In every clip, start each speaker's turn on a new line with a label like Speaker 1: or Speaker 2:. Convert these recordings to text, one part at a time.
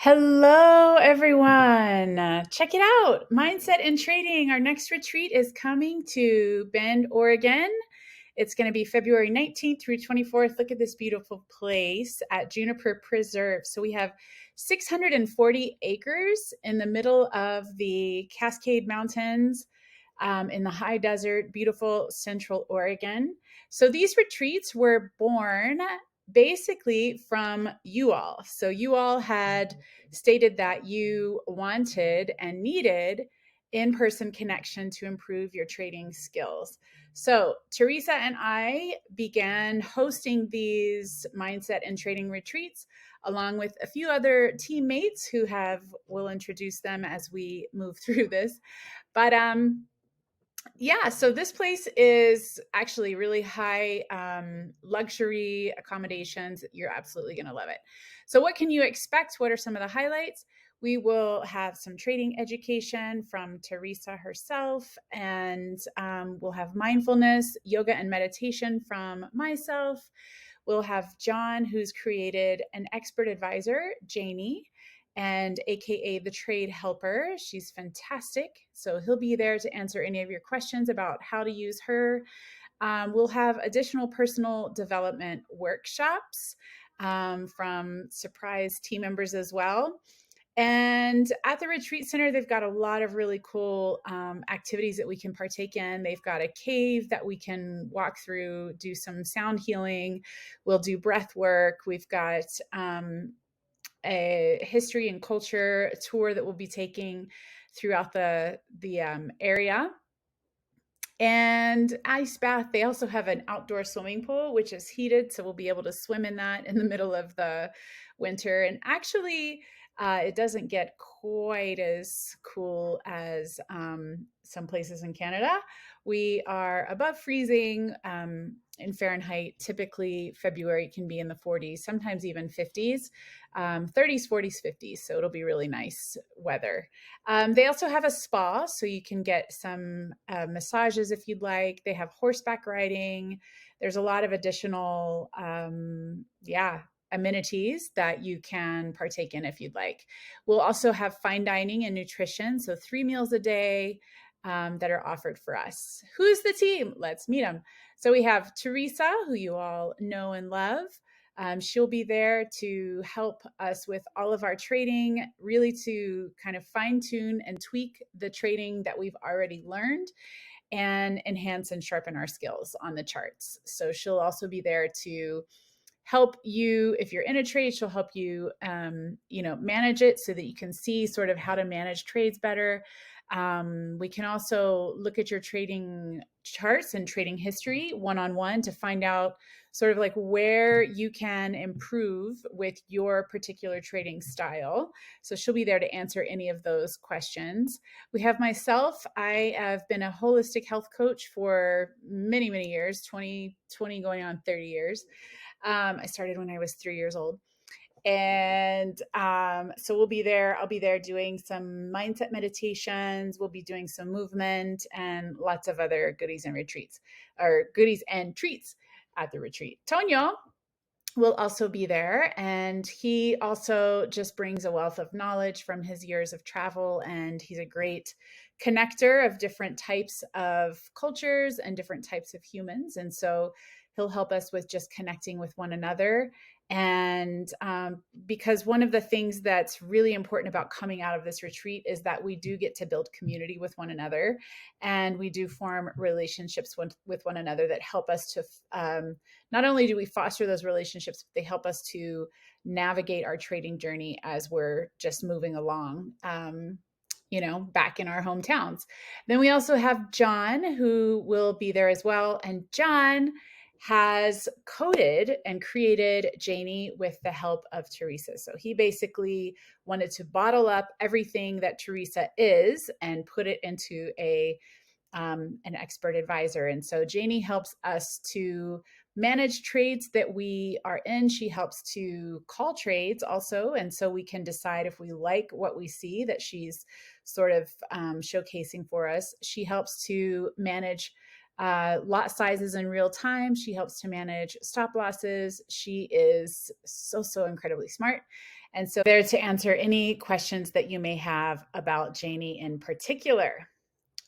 Speaker 1: Hello, everyone. Check it out. Mindset and Trading. Our next retreat is coming to Bend, Oregon. It's going to be February 19th through 24th. Look at this beautiful place at Juniper Preserve. So we have 640 acres in the middle of the Cascade Mountains, in the high desert, beautiful central Oregon. So these retreats were born basically from you all. So you all had stated that you wanted and needed in-person connection to improve your trading skills. So Teresa and I began hosting these mindset and trading retreats along with a few other teammates who we'll introduce them as we move through this. But yeah, so this place is actually really high luxury accommodations. You're absolutely going to love it. So, what can you expect? What are some of the highlights? We will have some trading education from Teresa herself, and we'll have mindfulness, yoga, and meditation from myself. We'll have John, who's created an expert advisor, Janie, and AKA the Trade Helper. She's fantastic. So he'll be there to answer any of your questions about how to use her. We'll have additional personal development workshops from surprise team members as well. And at the retreat center, they've got a lot of really cool activities that we can partake in. They've got a cave that we can walk through, do some sound healing. We'll do breath work. We've got a history and culture tour that we'll be taking throughout the area. And ice bath. They also have an outdoor swimming pool, which is heated, so we'll be able to swim in that in the middle of the winter. And actually, it doesn't get quite as cool as some places in Canada. We are above freezing in Fahrenheit. Typically, February can be in the 40s, sometimes even 50s, 30s, 40s, 50s. So it'll be really nice weather. They also have a spa, so you can get some massages if you'd like. They have horseback riding. There's a lot of additional, amenities that you can partake in if you'd like. We'll also have fine dining and nutrition, so 3 meals a day that are offered for us. Who's the team? Let's meet them. So we have Teresa, who you all know and love. She'll be there to help us with all of our trading, really to kind of fine tune and tweak the trading that we've already learned and enhance and sharpen our skills on the charts. So she'll also be there to help you if you're in a trade. She'll help you manage it so that you can see sort of how to manage trades better. We can also look at your trading charts and trading history one-on-one to find out sort of like where you can improve with your particular trading style. So she'll be there to answer any of those questions. We have myself. I have been a holistic health coach for many, many years, 20 going on 30 years. I started when I was 3 years old. And so we'll be there. I'll be there doing some mindset meditations. We'll be doing some movement and lots of other goodies and retreats, or goodies and treats at the retreat. Tonyo will also be there, and he also just brings a wealth of knowledge from his years of travel, and he's a great connector of different types of cultures and different types of humans. And so he'll help us with just connecting with one another. And because one of the things that's really important about coming out of this retreat is that we do get to build community with one another, and we do form relationships with one another that help us to not only do we foster those relationships, but they help us to navigate our trading journey as we're just moving along, back in our hometowns. Then we also have John, who will be there as well. And John has coded and created Janie with the help of Teresa. So he basically wanted to bottle up everything that Teresa is and put it into an expert advisor. And so Janie helps us to manage trades that we are in. She helps to call trades also. And so we can decide if we like what we see that she's sort of showcasing for us. She helps to manage lot sizes in real time. She helps to manage stop losses. She is so incredibly smart. And so there to answer any questions that you may have about Janie in particular.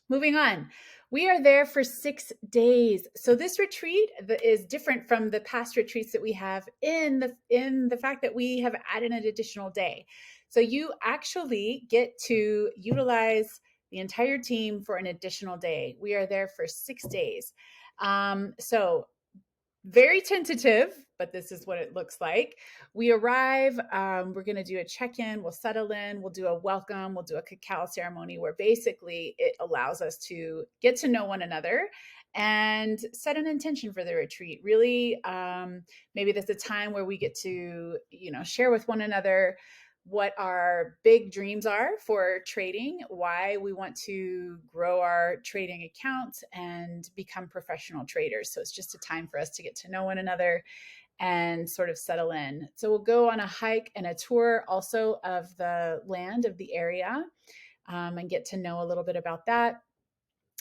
Speaker 1: Moving on, we are there for 6 days. So this retreat is different from the past retreats that we have in the fact that we have added an additional day. So you actually get to utilize the entire team for an additional day. We are there for 6 days. So very tentative, but this is what it looks like. We arrive, we're going to do a check-in, we'll settle in, we'll do a welcome, we'll do a cacao ceremony where basically it allows us to get to know one another and set an intention for the retreat. Really, maybe there's a time where we get to, share with one another what our big dreams are for trading, why we want to grow our trading accounts and become professional traders. So it's just a time for us to get to know one another and sort of settle in. So we'll go on a hike and a tour also of the land of the area, and get to know a little bit about that.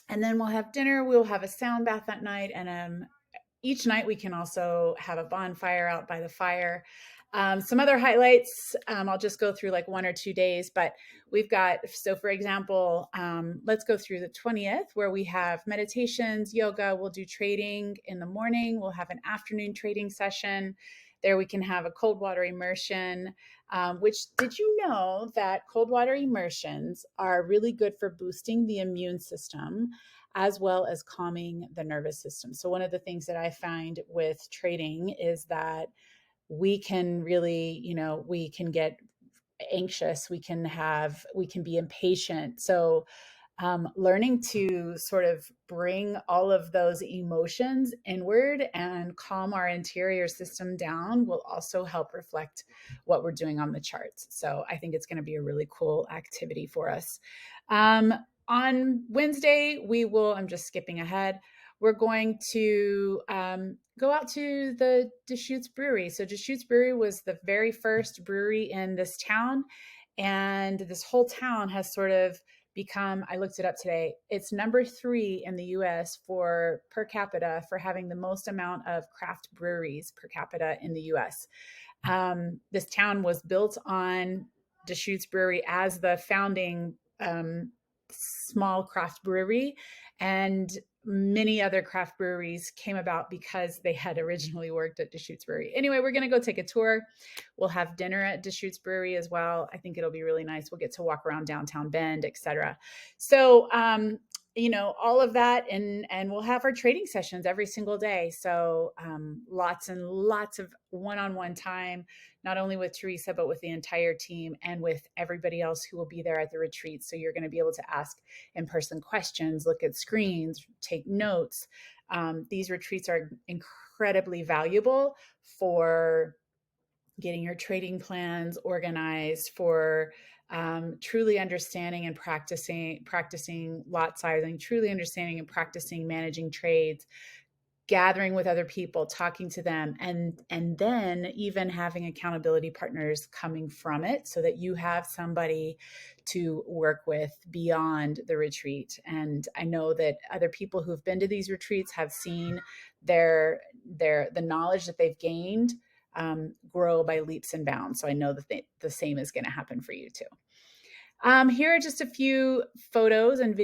Speaker 1: And then we'll have dinner. We'll have a sound bath that night. And each night we can also have a bonfire out by the fire. Some other highlights, I'll just go through like 1 or 2 days, but we've got, so for example, let's go through the 20th where we have meditations, yoga, we'll do trading in the morning, we'll have an afternoon trading session. There we can have a cold water immersion, which did you know that cold water immersions are really good for boosting the immune system as well as calming the nervous system. So one of the things that I find with trading is that we can really, we can get anxious, we can be impatient. So learning to sort of bring all of those emotions inward and calm our interior system down will also help reflect what we're doing on the charts. So I think it's going to be a really cool activity for us. On Wednesday, I'm just skipping ahead, we're going to go out to the Deschutes Brewery. So Deschutes Brewery was the very first brewery in this town. And this whole town has sort of become, I looked it up today, it's number 3 in the US for per capita for having the most amount of craft breweries per capita in the US. This town was built on Deschutes Brewery as the founding small craft brewery, and many other craft breweries came about because they had originally worked at Deschutes Brewery. Anyway, we're going to go take a tour. We'll have dinner at Deschutes Brewery as well. I think it'll be really nice. We'll get to walk around downtown Bend, etc. So, all of that, and we'll have our trading sessions every single day. So lots and lots of one-on-one time, not only with Teresa, but with the entire team and with everybody else who will be there at the retreat. So you're going to be able to ask in-person questions, look at screens, take notes. These retreats are incredibly valuable for getting your trading plans organized, for truly understanding and practicing lot sizing, truly understanding and practicing managing trades, gathering with other people, talking to them, and then even having accountability partners coming from it so that you have somebody to work with beyond the retreat. And I know that other people who've been to these retreats have seen the knowledge that they've gained grow by leaps and bounds. So I know that the same is going to happen for you too. Here are just a few photos and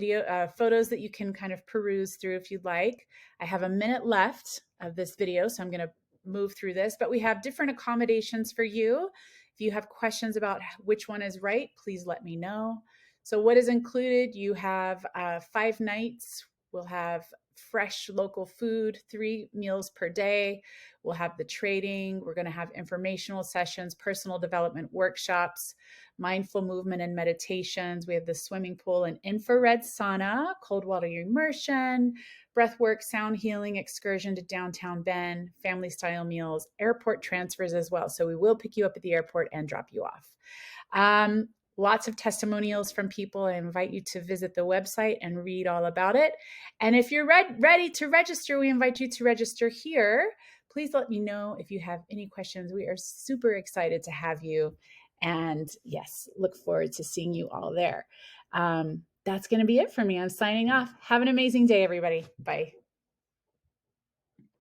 Speaker 1: photos that you can kind of peruse through if you'd like. I have a minute left of this video, so I'm going to move through this, but we have different accommodations for you. If you have questions about which one is right, please let me know. So what is included? You have 5 nights. We'll have fresh local food, 3 meals per day. We'll have the trading. We're going to have informational sessions, personal development workshops, mindful movement and meditations. We have the swimming pool and infrared sauna, cold water immersion, breathwork, sound healing excursion to downtown Bend, family style meals, airport transfers as well. So we will pick you up at the airport and drop you off. Lots of testimonials from people. I invite you to visit the website and read all about it. And if you're ready to register, we invite you to register here. Please let me know if you have any questions. We are super excited to have you. And yes, look forward to seeing you all there. That's going to be it for me. I'm signing off. Have an amazing day, everybody. Bye.